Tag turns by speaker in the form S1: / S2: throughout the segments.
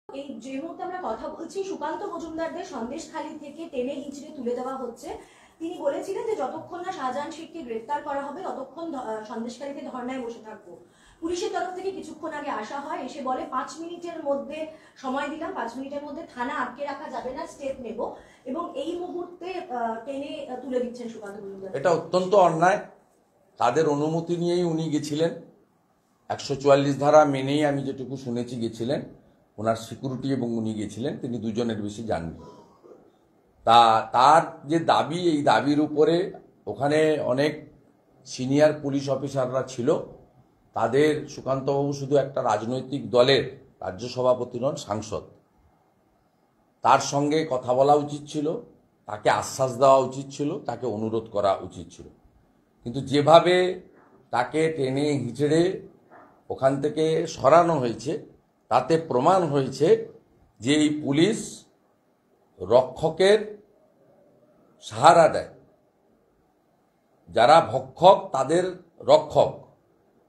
S1: এই যে মুহূর্তে আমরা কথা বলছি, সুকান্ত মজুমদারদের সন্দেশখালী থেকে টেনে হিঁচড়ে তুলে দেওয়া হচ্ছে। তিনি বলেছিলেন যে যতক্ষণ না শাহজাহান শেখকে গ্রেফতার করা হবে ততক্ষণ সন্দেশখালীতে ধর্নায় বসে থাকবো। পুলিশের তরফ থেকে কিছুক্ষণ আগে আসা হয়, এসে বলে 5 মিনিটের মধ্যে সময় দিলাম, 5 মিনিটের মধ্যে থানা আটকে রাখা যাবে না, স্টেপ নেব। এবং এই মুহূর্তে টেনে তুলে দিচ্ছেন সুকান্ত মজুমদার।
S2: এটা অত্যন্ত অন্যায়। তাদের অনুমতি নিয়েই উনি গেছিলেন, 144 ধারা মেনেই আমি যেটুকু শুনেছি গেছিলেন। ওনার সিকিউরিটি এবং উনি গেছিলেন, তিনি দুজনের বেশি যাননি। তার যে দাবি, এই দাবির উপরে ওখানে অনেক সিনিয়র পুলিশ অফিসাররা ছিল। তাদের সুকান্তবাবু শুধু একটা রাজনৈতিক দলের রাজ্য সভাপতি নন, সাংসদ। তার সঙ্গে কথা বলা উচিত ছিল, তাকে আশ্বাস দেওয়া উচিত ছিল, তাকে অনুরোধ করা উচিত ছিল। কিন্তু যেভাবে তাকে টেনে হিচড়ে ওখান থেকে সরানো হয়েছে, তাতে প্রমাণ হয়েছে যে এই পুলিশ রক্ষকের সাহারা দেয়। যারা ভক্ষক তাদের রক্ষক,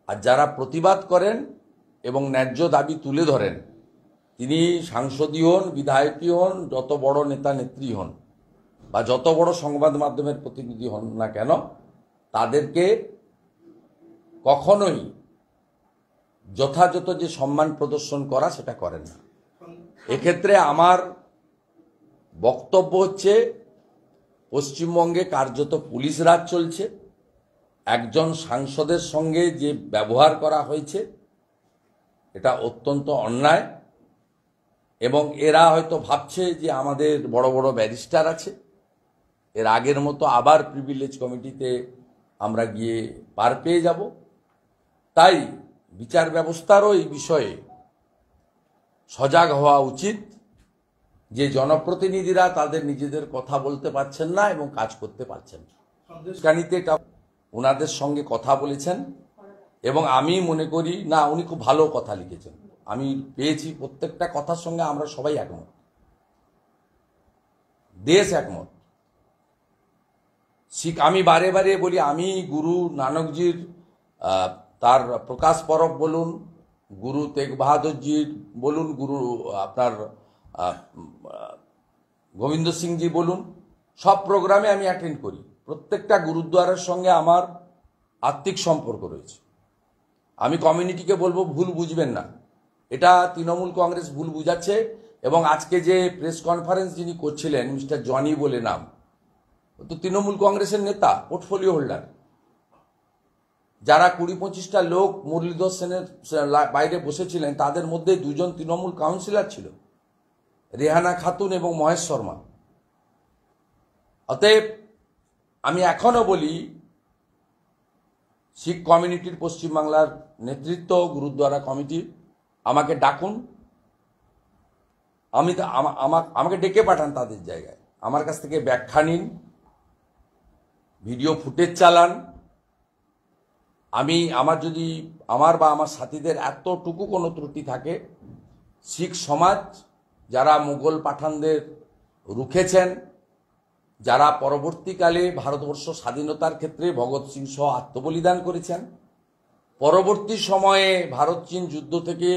S2: আর যারা প্রতিবাদ করেন এবং ন্যায্য দাবি তুলে ধরেন, তিনি সাংসদই হন, বিধায়কই হন, যত বড় নেতা নেত্রী হন বা যত বড় সংবাদ মাধ্যমের প্রতিনিধি হন না কেন, তাদেরকে কখনোই যথাযথ যে সম্মান প্রদর্শন করা সেটা করেন না। এক্ষেত্রে আমার বক্তব্য হচ্ছে, পশ্চিমবঙ্গে কার্যত পুলিশ রাজ চলছে। একজন সাংসদের সঙ্গে যে ব্যবহার করা হয়েছে এটা অত্যন্ত অন্যায়। এবং এরা হয়তো ভাবছে যে আমাদের বড় বড় ব্যারিস্টার আছে, এর আগের মতো আবার প্রিভিলেজ কমিটিতে আমরা গিয়ে পার পেয়ে যাব। তাই বিচার ব্যবস্থারও এই বিষয়ে সজাগ হওয়া উচিত যে জনপ্রতিনিধিরা তাদের নিজেদের কথা বলতে পারছেন না এবং কাজ করতে পারছেন না। সন্দেশখালীতে এটা ওনাদের সঙ্গে কথা বলেছেন এবং আমি মনে করি না, উনি খুব ভালো কথা লিখেছেন। আমি পেয়েছি প্রত্যেকটা কথার সঙ্গে আমরা সবাই একমত, দেশ একমত। আমি বারে বারে বলি, আমি গুরু নানকজির তার প্রকাশ পরব বলুন, গুরু তেগ বাহাদুরজির বলুন, গুরু আপনার গোবিন্দ সিংজি বলুন, সব প্রোগ্রামে আমি অ্যাটেন্ড করি। প্রত্যেকটা গুরুদ্বারের সঙ্গে আমার আত্মিক সম্পর্ক রয়েছে। আমি কমিউনিটিকে বলবো, ভুল বুঝবেন না, এটা তৃণমূল কংগ্রেস ভুল বুঝাচ্ছে। এবং আজকে যে প্রেস কনফারেন্স যিনি করছিলেন, মিস্টার জনি বলে নাম, তো তৃণমূল কংগ্রেসের নেতা, পোর্টফোলিও হোল্ডার। যারা 20-25টা লোক মুরলীধর সেনের বাইরে বসেছিলেন, তাদের মধ্যে 2জন তৃণমূল কাউন্সিলর ছিল, রেহানা খাতুন এবং মহেশ শর্মা। অতএব আমি এখনো বলি, শিখ কমিউনিটির পশ্চিমবাংলার নেতৃত্ব, গুরুদ্বারা কমিটি আমাকে ডাকুন, আমাকে ডেকে পাঠান তাদের জায়গায়, আমার কাছ থেকে ব্যাখ্যা নিন, ভিডিও ফুটেজ চালান। যদি আমার বা আমার সাথীদের এতটুকু কোনো ত্রুটি থাকে, শিখ সমাজ যারা মুঘল পাঠানদের রুখেছেন, যারা পরবর্তীকালে ভারতবর্ষ স্বাধীনতার ক্ষেত্রে ভগৎ সিং সহ আত্মবলিদান করেছেন, পরবর্তী সময়ে ভারত চীন যুদ্ধ থেকে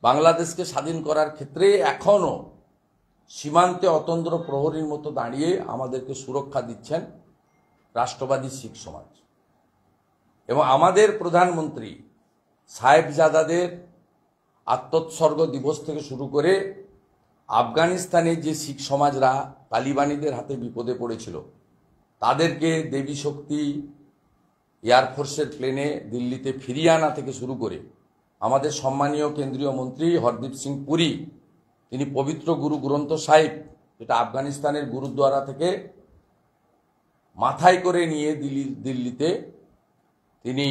S2: বাংলাদেশকে স্বাধীন করার ক্ষেত্রে এখনও সীমান্তে অতন্দ্র প্রহরীর মতো দাঁড়িয়ে আমাদেরকে সুরক্ষা দিচ্ছেন রাষ্ট্রবাদী শিখ সমাজ। এবং আমাদের প্রধানমন্ত্রী সাহেবজাদাদের আত্মোৎসর্গ দিবস থেকে শুরু করে আফগানিস্তানের যে শিখ সমাজরা তালিবানিদের হাতে বিপদে পড়েছিল, তাদেরকে দেবী শক্তি এয়ারফোর্সের প্লেনে দিল্লিতে ফিরিয়ে আনা থেকে শুরু করে আমাদের সম্মানীয় কেন্দ্রীয় মন্ত্রী হরদীপ সিং পুরী, তিনি পবিত্র গুরু গ্রন্থ সাহিব, যেটা আফগানিস্তানের গুরুদ্বারা থেকে মাথায় করে নিয়ে দিল্লিতে তিনি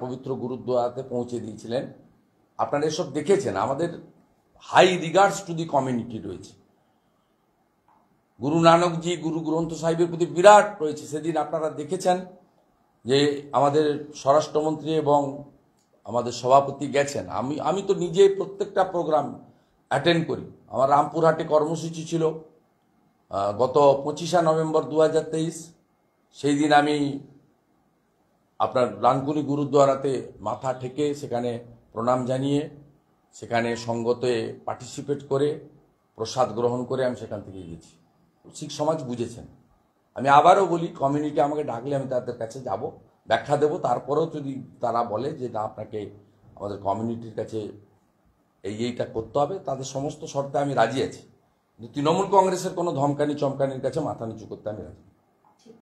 S2: পবিত্র গুরুদ্বারাতে পৌঁছে দিয়েছিলেন। আপনারা এসব দেখেছেন। আমাদের high regards to the community রয়েছে। গুরু নানকজি, গুরু গ্রন্থ সাহিবের প্রতি বিরাট রয়েছে। সেদিন আপনারা দেখেছেন যে আমাদের স্বরাষ্ট্রমন্ত্রী এবং আমাদের সভাপতি গেছেন। আমি তো নিজে প্রত্যেকটা প্রোগ্রাম অ্যাটেন্ড করি। আমার রামপুরহাটে কর্মসূচি ছিল গত 25শে নভেম্বর 2023। সেই দিন আমি আপনার রানকুনি গুরুদ্বারাতে মাথা ঠেকে সেখানে প্রণাম জানিয়ে সেখানে সঙ্গতে পার্টিসিপেট করে প্রসাদ গ্রহণ করে আমি সেখান থেকে গেছি। শিখ সমাজ বুঝেছেন। আমি আবারও বলি, কমিউনিটি আমাকে ডাকলে আমি তাদের কাছে যাব, ব্যাখ্যা দেব। তারপরেও যদি তারা বলে যে না, আপনাকে আমাদের কমিউনিটির কাছে এইটা করতে হবে, তাদের সমস্ত শর্তে আমি রাজি আছি। কিন্তু তৃণমূল কংগ্রেসের কোনো ধমকানি চমকানির কাছে মাথা নিচু করতে আমি রাজি।